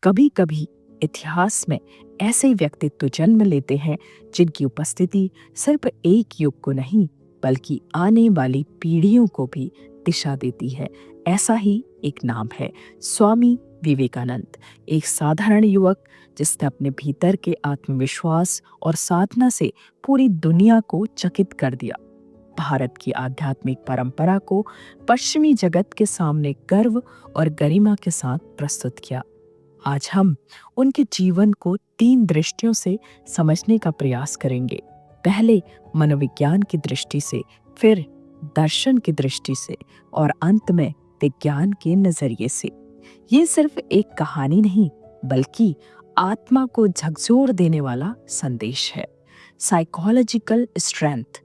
कभी कभी इतिहास में ऐसे व्यक्तित्व जन्म लेते हैं जिनकी उपस्थिति सिर्फ एक युग को नहीं बल्कि आने वाली पीढ़ियों को भी दिशा देती है। ऐसा ही एक नाम है स्वामी विवेकानंद। एक साधारण युवक जिसने अपने भीतर के आत्मविश्वास और साधना से पूरी दुनिया को चकित कर दिया। भारत की आध्यात्मिक परंपरा को पश्चिमी जगत के सामने गर्व और गरिमा के साथ प्रस्तुत किया। आज हम उनके जीवन को 3 दृष्टियों से समझने का प्रयास करेंगे। पहले मनोविज्ञान की दृष्टि से, फिर दर्शन की दृष्टि से और अंत में विज्ञान के नजरिए से। ये सिर्फ एक कहानी नहीं बल्कि आत्मा को झकझोर देने वाला संदेश है। Psychological strength.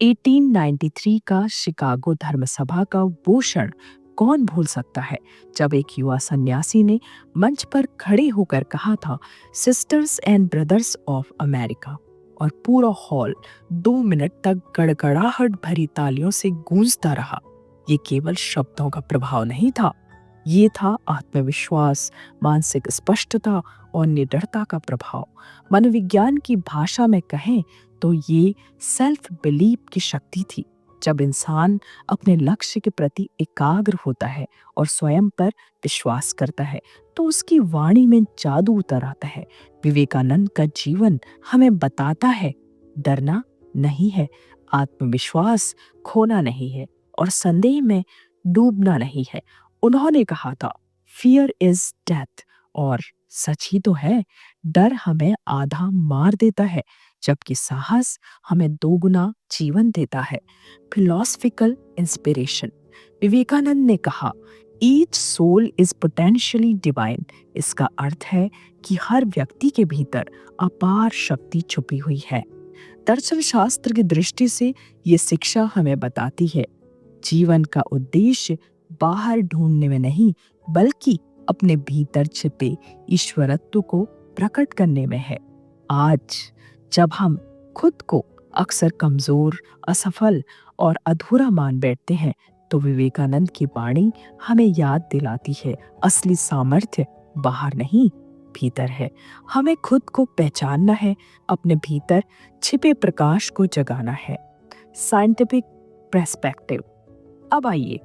1893 का शिकागो धर्मसभा का वो क्षण कौन भूल सकता है जब एक युवा सन्यासी ने मंच पर खड़े होकर कहा था, sisters and brothers of America, और पूरा हॉल 2 मिनट तक गड़गड़ाहट भरी तालियों से गूंजता रहा। ये केवल शब्दों का प्रभाव नहीं था, ये था आत्मविश्वास, मानसिक स्पष्टता और निडरता का प्रभाव। मनोविज्ञान की भाषा में कहें तो ये सेल्फ बिलीफ की शक्ति थी। जब इंसान अपने लक्ष्य के प्रति एकाग्र होता है और स्वयं पर विश्वास करता है तो उसकी वाणी में जादू उतर आता है। विवेकानंद का जीवन हमें बताता है, डरना नहीं है, आत्मविश्वास खोना नहीं है और संदेह में डूबना नहीं है। उन्होंने कहा था, फियर इज डेथ, और सच ही तो है। डर हमें आधा मार देता है जबकि साहस हमें 2 गुना जीवन देता है। Philosophical inspiration. विवेकानंद ने कहा, each soul is potentially divine. इसका अर्थ है कि हर व्यक्ति के भीतर अपार शक्ति छुपी हुई है। दर्शन शास्त्र की दृष्टि से ये शिक्षा हमें बताती है, जीवन का उद्देश्य बाहर ढूंढने में नहीं बल्कि अपने भीतर छिपे ईश्वरत्व को प्रकट करने में है। आज जब हम खुद को अक्सर कमजोर, असफल और अधूरा मान बैठते हैं तो विवेकानंद की वाणी हमें याद दिलाती है, असली सामर्थ्य बाहर नहीं भीतर है। हमें खुद को पहचानना है, अपने भीतर छिपे प्रकाश को जगाना है। Scientific perspective. अब आइए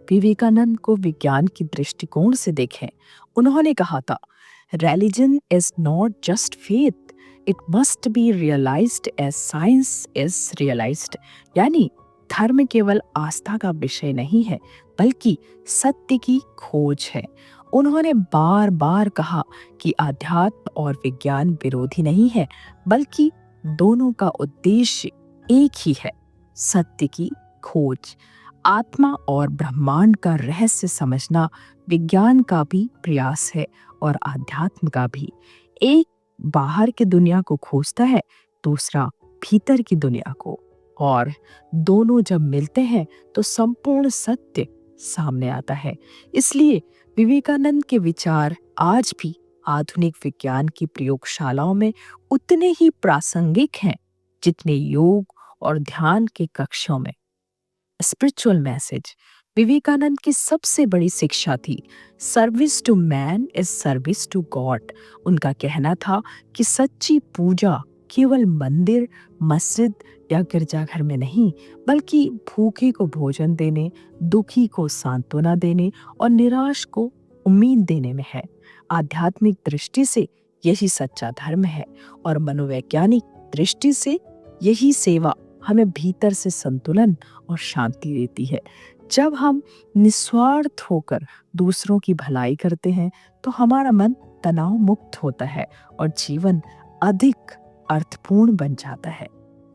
विवेकानंद को विज्ञान की दृष्टिकोण से देखें। उन्होंने कहा था, religion is not just faith, it must be realised as science is realised. यानी धर्म केवल आस्था का विषय नहीं है बल्कि सत्य की खोज है। उन्होंने बार बार कहा कि आध्यात्म और विज्ञान विरोधी नहीं है बल्कि दोनों का उद्देश्य एक ही है, सत्य की खोज। आत्मा और ब्रह्मांड का रहस्य समझना विज्ञान का भी प्रयास है और आध्यात्म का भी। एक बाहर की दुनिया को खोजता है, दूसरा भीतर की दुनिया को, और दोनों जब मिलते हैं तो संपूर्ण सत्य सामने आता है। इसलिए विवेकानंद के विचार आज भी आधुनिक विज्ञान की प्रयोगशालाओं में उतने ही प्रासंगिक हैं जितने योग और ध्यान के कक्षों में। Spiritual message. विवेकानंद की सबसे बड़ी शिक्षा थी, service to man is service to God. उनका कहना था कि सच्ची पूजा केवल मंदिर, मस्जिद या गिरजाघर में नहीं बल्कि भूखे को भोजन देने, दुखी को सांत्वना देने और निराश को उम्मीद देने में है। आध्यात्मिक दृष्टि से यही सच्चा धर्म है और मनोवैज्ञानिक दृष्टि से यही सेवा हमें भीतर से संतुलन और शांति देती है। जब हम निस्वार्थ होकर दूसरों की भलाई करते हैं तो हमारा मन तनाव मुक्त होता है और जीवन अधिक अर्थपूर्ण बन जाता है।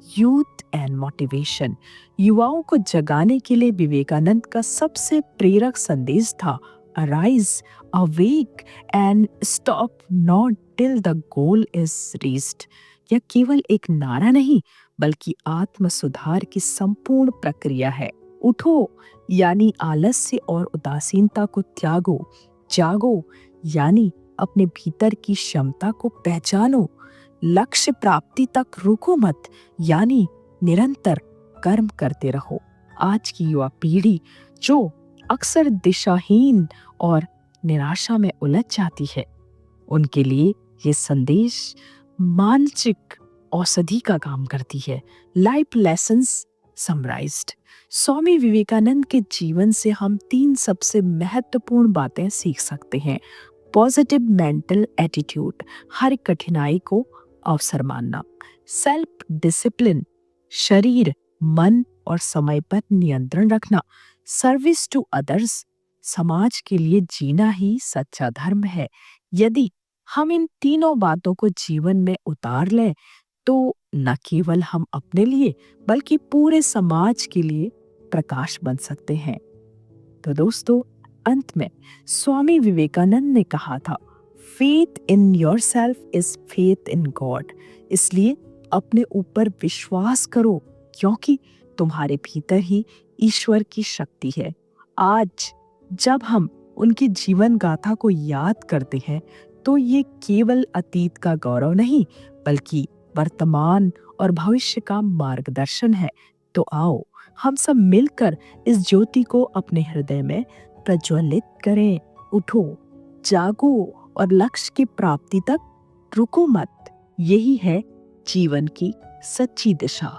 Youth and motivation. युवाओं को जगाने के लिए विवेकानंद का सबसे प्रेरक संदेश था, arise, awake and stop not till the goal is reached. यह केवल एक नारा नहीं बल्कि आत्म सुधार की संपूर्ण प्रक्रिया है। उठो यानी आलस्य और उदासीनता को त्यागो, जागो यानी अपने भीतर की क्षमता को पहचानो, लक्ष्य प्राप्ति तक रुको मत यानी निरंतर कर्म करते रहो। आज की युवा पीढ़ी जो अक्सर दिशाहीन और निराशा में उलझ जाती है, उनके लिए ये संदेश मानसिक औषधि का काम करती है। Life lessons summarized. Swami Vivekananda के जीवन से हम 3 सबसे महत्वपूर्ण बातें सीख सकते हैं। पॉजिटिव मेंटल एटीट्यूड, हर कठिनाई को अवसर मानना। सेल्फ डिसिप्लिन, शरीर, मन और समय पर नियंत्रण रखना। सर्विस टू अदर्स, समाज के लिए जीना ही सच्चा धर्म है। यदि हम इन तीनों बातों को जीवन में उतार लें तो न केवल हम अपने लिए बल्कि पूरे समाज के लिए प्रकाश बन सकते हैं। तो दोस्तों, अंत में स्वामी विवेकानंद ने कहा था, faith in yourself is faith in God. इसलिए अपने ऊपर विश्वास करो, क्योंकि तुम्हारे भीतर ही ईश्वर की शक्ति है। आज जब हम उनकी जीवन गाथा को याद करते हैं तो ये केवल अतीत का गौरव नहीं बल्कि वर्तमान और भविष्य का मार्गदर्शन है। तो आओ हम सब मिलकर इस ज्योति को अपने हृदय में प्रज्वलित करें। उठो, जागो और लक्ष्य की प्राप्ति तक रुको मत। यही है जीवन की सच्ची दिशा।